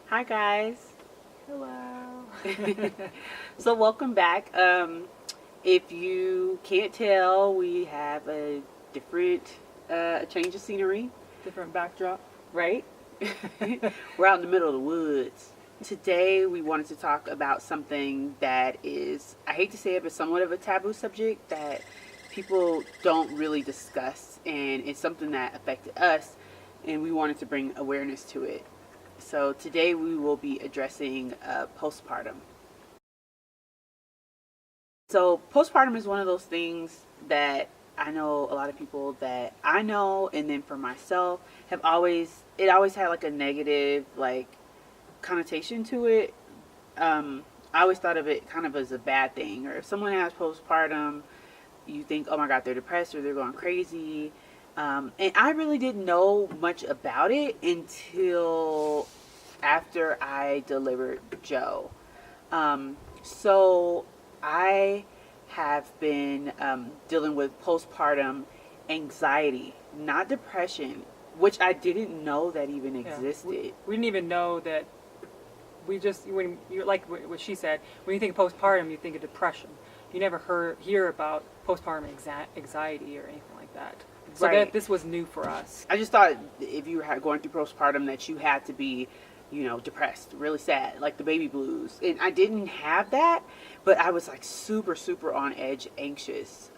Hi guys. Hello. So welcome back. If you can't tell, we have a different change of scenery, Different backdrop. right? We're out in the middle of the woods. Today we wanted to talk about something that is, I hate to say it, but somewhat of a taboo subject that people don't really discuss, and it's something that affected us, and we wanted to bring awareness to it. So today we will be addressing postpartum. So postpartum is one of those things that I know a lot of people that I know, and then for myself, have always it always had like a negative like connotation to it. I always thought of it kind of as a bad thing, or if someone has postpartum, you think, oh my God, they're depressed or they're going crazy. And I really didn't know much about it until after I delivered Joe. So I have been dealing with postpartum anxiety, not depression, which I didn't know that even Yeah. existed. We didn't even know that. We just when you like what she said. When you think of postpartum, you think of depression. You never hear about postpartum anxiety or anything like that. So Right. this was new for us. I just thought if you were going through postpartum that you had to be, depressed, really sad, like the baby blues. And I didn't have that, but I was like super, super on edge, anxious.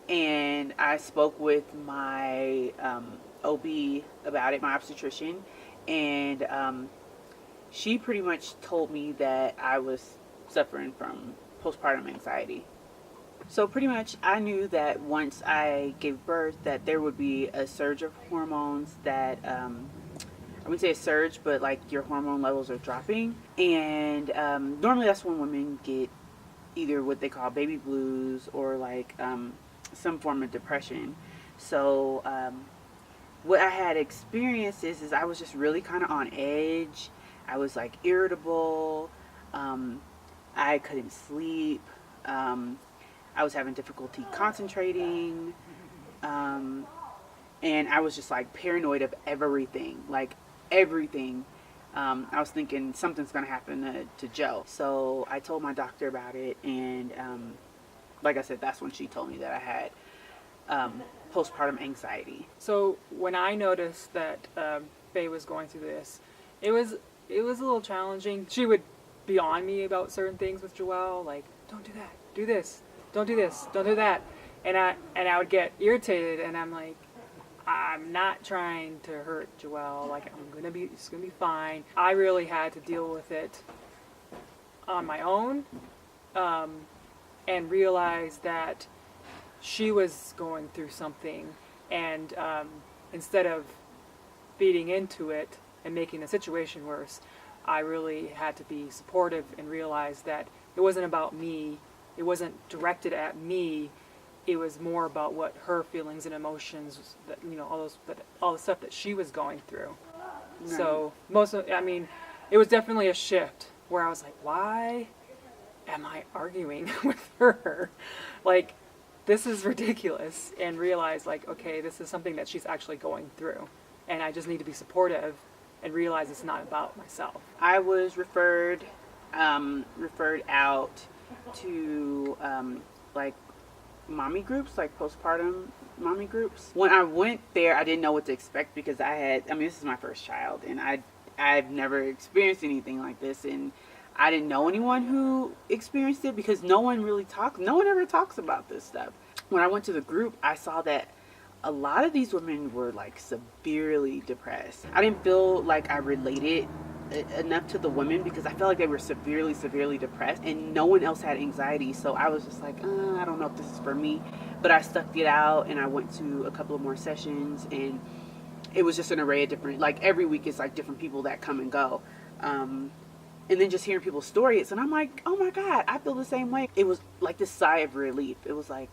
And I spoke with my OB about it, my obstetrician, and she pretty much told me that I was suffering from postpartum anxiety. So pretty much I knew that once I gave birth that there would be a surge of hormones that I wouldn't say a surge, but like your hormone levels are dropping. And normally that's when women get either what they call baby blues or like some form of depression. So what I had experienced is I was just really kind of on edge. I was like irritable. Um, I couldn't sleep. Um, I was having difficulty concentrating. Um, and I was just like paranoid of everything, like everything. I was thinking something's going to happen to Joe. So I told my doctor about it. And like I said, that's when she told me that I had postpartum anxiety. So when I noticed that Faye was going through this, it was it was a little challenging. She would be on me about certain things with Joelle, like don't do that, do this, don't do this, don't do that, and I would get irritated, and I'm like, I'm not trying to hurt Joelle. Like it's gonna be fine. I really had to deal with it on my own, um, and realize that she was going through something, and instead of feeding into it and making the situation worse, I really had to be supportive and realize that it wasn't about me. It wasn't directed at me. It was more about what her feelings and emotions, that all the stuff that she was going through. Right. So it was definitely a shift where I was like, why am I arguing with her? Like, this is ridiculous. And realize, like, okay, this is something that she's actually going through, and I just need to be supportive and realize it's not about myself. I was referred out to like mommy groups, like postpartum mommy groups. When I went there, I didn't know what to expect because this is my first child, and I've never experienced anything like this, and I didn't know anyone who experienced it because no one ever talks about this stuff. When I went to the group, I saw that a lot of these women were like severely depressed. I didn't feel like I related enough to the women because I felt like they were severely, severely depressed, and no one else had anxiety. So I was just like, I don't know if this is for me. But I stuck it out, and I went to a couple of more sessions, and it was just an array of different, like every week it's like different people that come and go. And then just hearing people's stories, and I'm like, oh my God, I feel the same way. It was like this sigh of relief. It was like,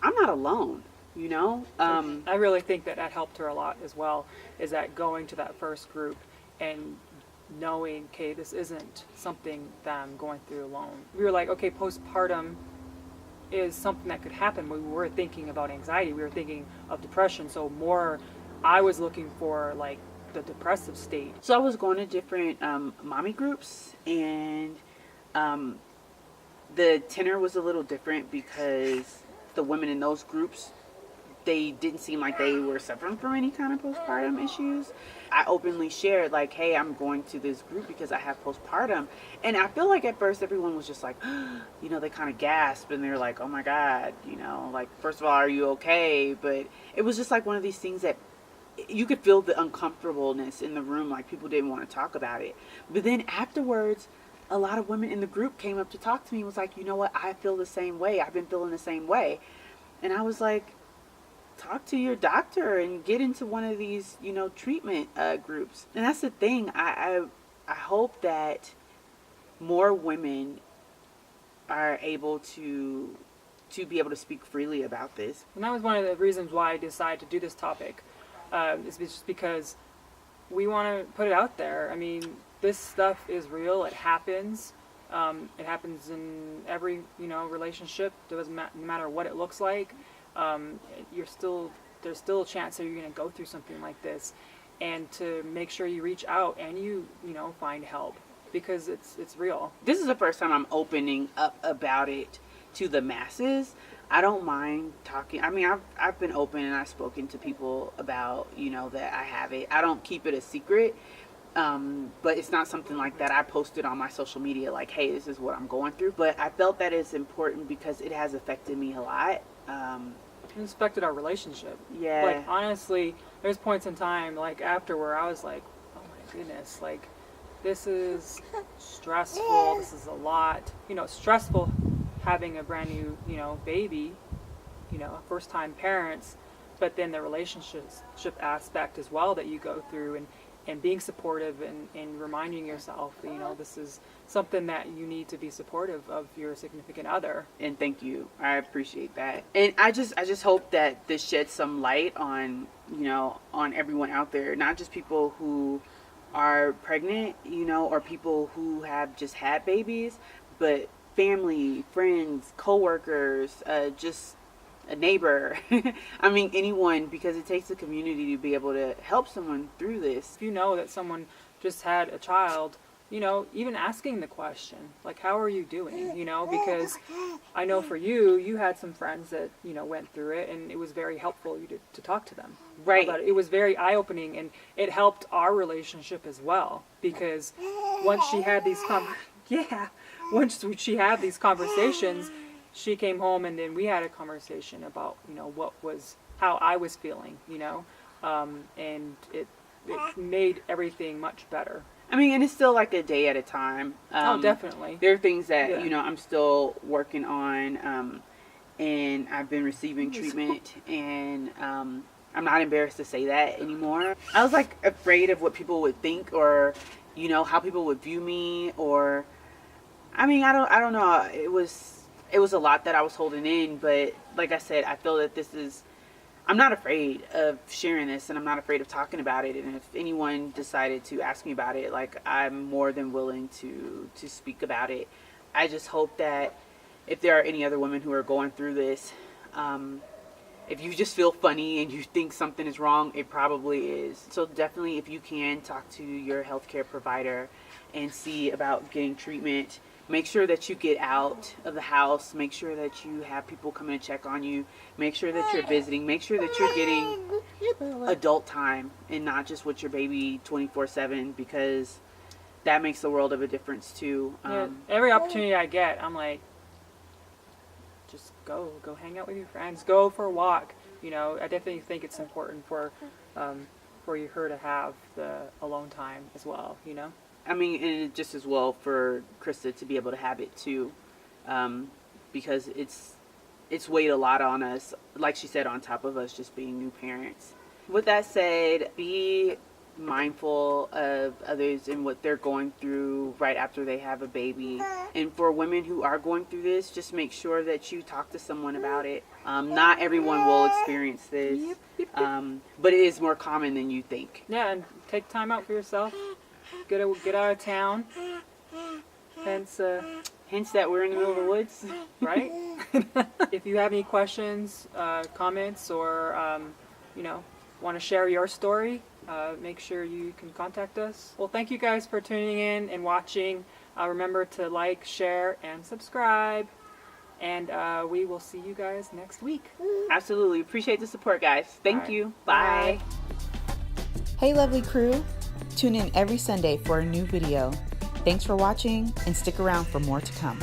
I'm not alone, you know? I really think that helped her a lot as well, is that going to that first group and knowing, okay, this isn't something that I'm going through alone. We were like, okay, postpartum is something that could happen. We were thinking about anxiety. We were thinking of depression. So more, I was looking for like the depressive state. So I was going to different mommy groups, and the tenor was a little different because the women in those groups, they didn't seem like they were suffering from any kind of postpartum issues. I openly shared, like, hey, I'm going to this group because I have postpartum. And I feel like at first everyone was just like, you know, they kind of gasped and they're like, oh my God, you know, like, first of all, are you okay? But it was just like one of these things that you could feel the uncomfortableness in the room, like people didn't want to talk about it. But then afterwards, a lot of women in the group came up to talk to me and was like, you know what, I feel the same way. I've been feeling the same way. And I was like, talk to your doctor and get into one of these, you know, treatment groups. And that's the thing. I hope that more women are able to be able to speak freely about this. And that was one of the reasons why I decided to do this topic. It's just because we want to put it out there. I mean, this stuff is real. It happens. It happens in every, you know, relationship. It doesn't no matter what it looks like. There's still a chance that you're going to go through something like this, and to make sure you reach out and you know, find help, because it's real. This is the first time I'm opening up about it to the masses. I don't mind talking. I mean, I've been open and I've spoken to people about, you know, that I have it. I don't keep it a secret. But it's not something like that I posted on my social media, like, hey, this is what I'm going through. But I felt that it's important because it has affected me a lot. It affected our relationship. Yeah. Like, honestly, there's points in time, like, after where I was like, oh my goodness, like, this is stressful, this is a lot. You know, stressful having a brand new, you know, baby, you know, first time parents, but then the relationship aspect as well that you go through, and being supportive and reminding yourself, you know, this is something that you need to be supportive of your significant other. And thank you. I appreciate that. And I just hope that this sheds some light on, you know, on everyone out there, not just people who are pregnant, you know, or people who have just had babies, but family, friends, coworkers, just a neighbor. I mean, anyone, because it takes a community to be able to help someone through this. If you know that someone just had a child, you know, even asking the question, like, how are you doing? You know, because I know for you had some friends that, you know, went through it, and it was very helpful to talk to them. Right. About it. It was very eye-opening, and it helped our relationship as well, because once she had these once she had these conversations, she came home, and then we had a conversation about, you know, how I was feeling, you know, and it made everything much better. I mean, and it's still like a day at a time. Oh, definitely. There are things that, you know, I'm still working on, and I've been receiving treatment, and I'm not embarrassed to say that anymore. I was like afraid of what people would think, or, you know, how people would view me, or, I mean, I don't know. It was a lot that I was holding in, but like I said, I feel that I'm not afraid of sharing this, and I'm not afraid of talking about it. And if anyone decided to ask me about it, like, I'm more than willing to speak about it. I just hope that if there are any other women who are going through this, if you just feel funny and you think something is wrong, it probably is. So definitely, if you can, talk to your healthcare provider and see about getting treatment. Make sure that you get out of the house. Make sure that you have people come and check on you. Make sure that you're visiting. Make sure that you're getting adult time and not just with your baby 24/7, because that makes the world of a difference too. Every opportunity I get, I'm like, just go hang out with your friends. Go for a walk. You know, I definitely think it's important for her to have the alone time as well, you know? I mean, and just as well for Krista to be able to have it too, because it's weighed a lot on us, like she said, on top of us just being new parents. With that said, be mindful of others and what they're going through right after they have a baby. And for women who are going through this, just make sure that you talk to someone about it. Not everyone will experience this, but it is more common than you think. Yeah, and take time out for yourself. Get out of town. Hence that we're in the middle of the woods. Right? If you have any questions, comments, or, you know, want to share your story, make sure you can contact us. Well, thank you guys for tuning in and watching. Remember to like, share, and subscribe. And we will see you guys next week. Absolutely. Appreciate the support, guys. Thank you. Bye. Hey, lovely crew. Tune in every Sunday for a new video. Thanks for watching, and stick around for more to come.